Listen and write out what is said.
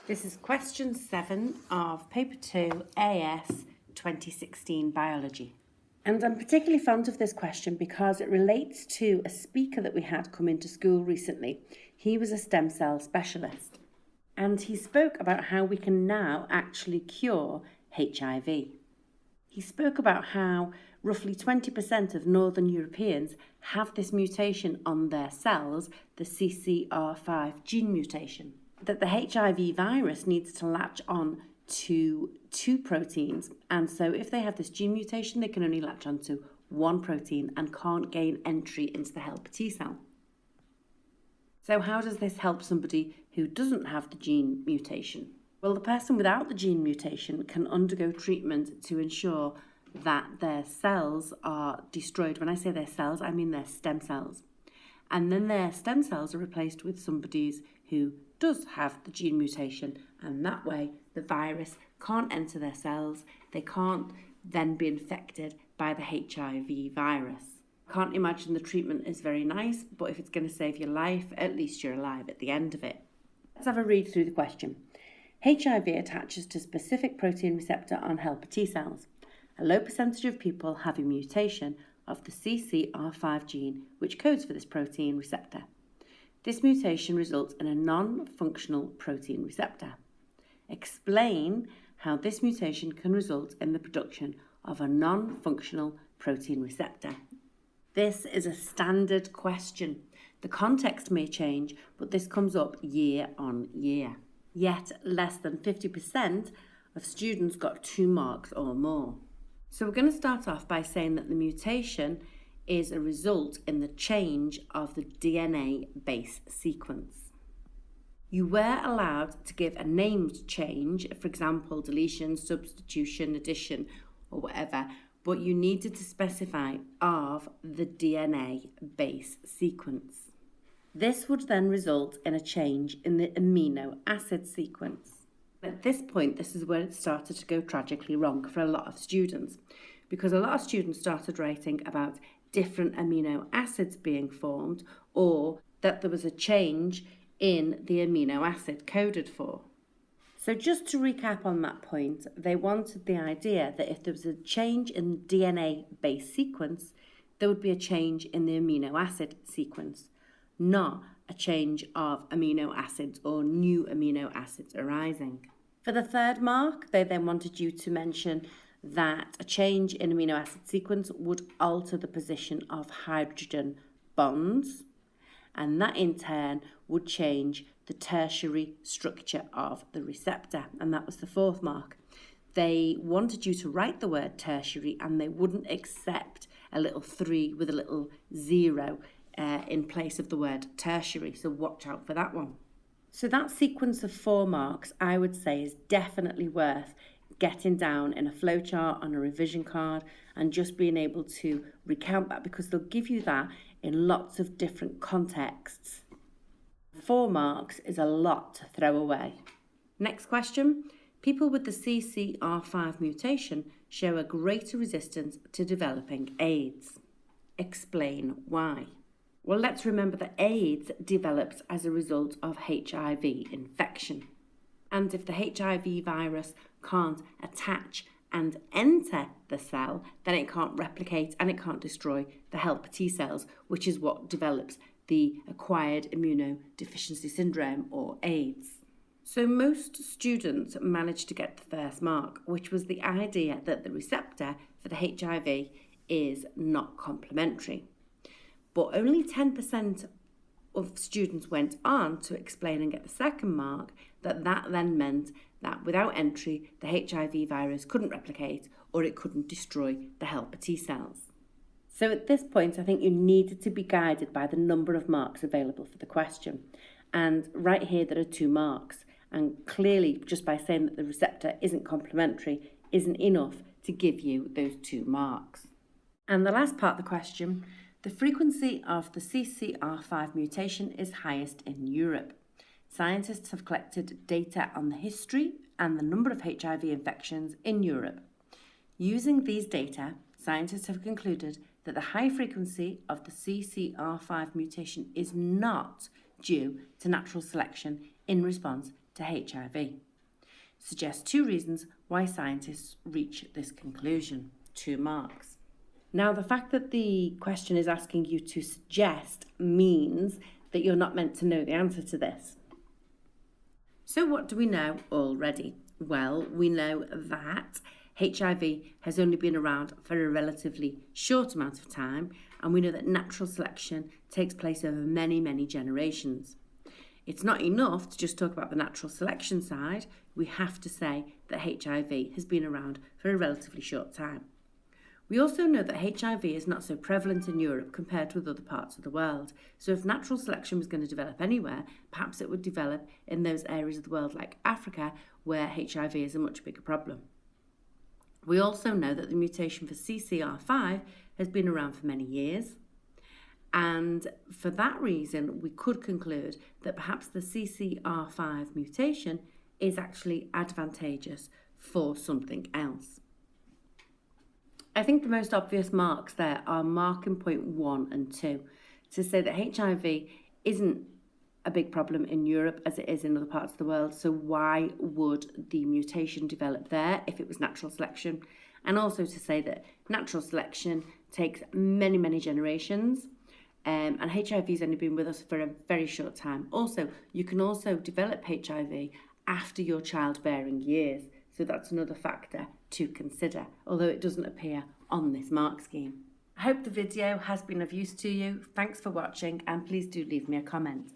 This is question 7 of paper 2 AS 2016 biology. And I'm particularly fond of this question because it relates to a speaker that we had come into school recently. He was a stem cell specialist and he spoke about how we can now actually cure HIV. He spoke about how roughly 20% of Northern Europeans have this mutation on their cells, the CCR5 gene mutation. That the HIV virus needs to latch on to 2 proteins, and so if they have this gene mutation, they can only latch on to 1 protein and can't gain entry into the helper T cell. So how does this help somebody who doesn't have the gene mutation? Well, the person without the gene mutation can undergo treatment to ensure that their cells are destroyed. When I say their cells, I mean their stem cells. And then their stem cells are replaced with somebody's who does have the gene mutation, and that way the virus can't enter their cells. They can't then be infected by the HIV virus. Can't imagine the treatment is very nice, but if it's going to save your life, at least you're alive at the end of it. Let's have a read through the question. HIV attaches to specific protein receptor on helper T cells. A low percentage of people have a mutation of the CCR5 gene, which codes for this protein receptor. This mutation results in a non-functional protein receptor. Explain how this mutation can result in the production of a non-functional protein receptor. This is a standard question. The context may change, but this comes up year on year. Yet less than 50% of students got 2 marks or more. So we're going to start off by saying that the mutation is a result in the change of the DNA base sequence. You were allowed to give a named change, for example, deletion, substitution, addition, or whatever, but you needed to specify of the DNA base sequence. This would then result in a change in the amino acid sequence. At this point, this is where it started to go tragically wrong for a lot of students, because a lot of students started writing about different amino acids being formed, or that there was a change in the amino acid coded for. So just to recap on that point, they wanted the idea that if there was a change in the DNA base sequence, there would be a change in the amino acid sequence, not a change of amino acids or new amino acids arising. For the 3rd mark, they then wanted you to mention that a change in amino acid sequence would alter the position of hydrogen bonds, and that in turn would change the tertiary structure of the receptor, and that was the 4th mark. They wanted you to write the word tertiary, and they wouldn't accept a little 3 with a little 0 in place of the word tertiary, so watch out for that one. So that sequence of 4 marks, I would say, is definitely worth getting down in a flowchart on a revision card and just being able to recount that, because they'll give you that in lots of different contexts. 4 marks is a lot to throw away. Next question. People with the CCR5 mutation show a greater resistance to developing AIDS. Explain why. Well, let's remember that AIDS develops as a result of HIV infection. And if the HIV virus can't attach and enter the cell, then it can't replicate and it can't destroy the helper T cells, which is what develops the acquired immunodeficiency syndrome, or AIDS. So most students managed to get the 1st mark, which was the idea that the receptor for the HIV is not complementary. But only 10% of students went on to explain and get the 2nd mark, that then meant that without entry, the HIV virus couldn't replicate or it couldn't destroy the helper T cells. So at this point, I think you needed to be guided by the number of marks available for the question. And right here, there are 2 marks. And clearly, just by saying that the receptor isn't complementary isn't enough to give you those 2 marks. And the last part of the question, the frequency of the CCR5 mutation is highest in Europe. Scientists have collected data on the history and the number of HIV infections in Europe. Using these data, scientists have concluded that the high frequency of the CCR5 mutation is not due to natural selection in response to HIV. Suggest 2 reasons why scientists reach this conclusion. 2 marks. Now, the fact that the question is asking you to suggest means that you're not meant to know the answer to this. So what do we know already? Well, we know that HIV has only been around for a relatively short amount of time, and we know that natural selection takes place over many, many generations. It's not enough to just talk about the natural selection side. We have to say that HIV has been around for a relatively short time. We also know that HIV is not so prevalent in Europe compared with other parts of the world. So if natural selection was going to develop anywhere, perhaps it would develop in those areas of the world like Africa, where HIV is a much bigger problem. We also know that the mutation for CCR5 has been around for many years. And for that reason, we could conclude that perhaps the CCR5 mutation is actually advantageous for something else. I think the most obvious marks there are marking point 1 and 2 to say that HIV isn't a big problem in Europe as it is in other parts of the world. So why would the mutation develop there if it was natural selection? And also to say that natural selection takes many, many generations. And HIV has only been with us for a very short time. Also, you can also develop HIV after your childbearing years. So that's another factor to consider, although it doesn't appear on this mark scheme. I hope the video has been of use to you. Thanks for watching, and please do leave me a comment.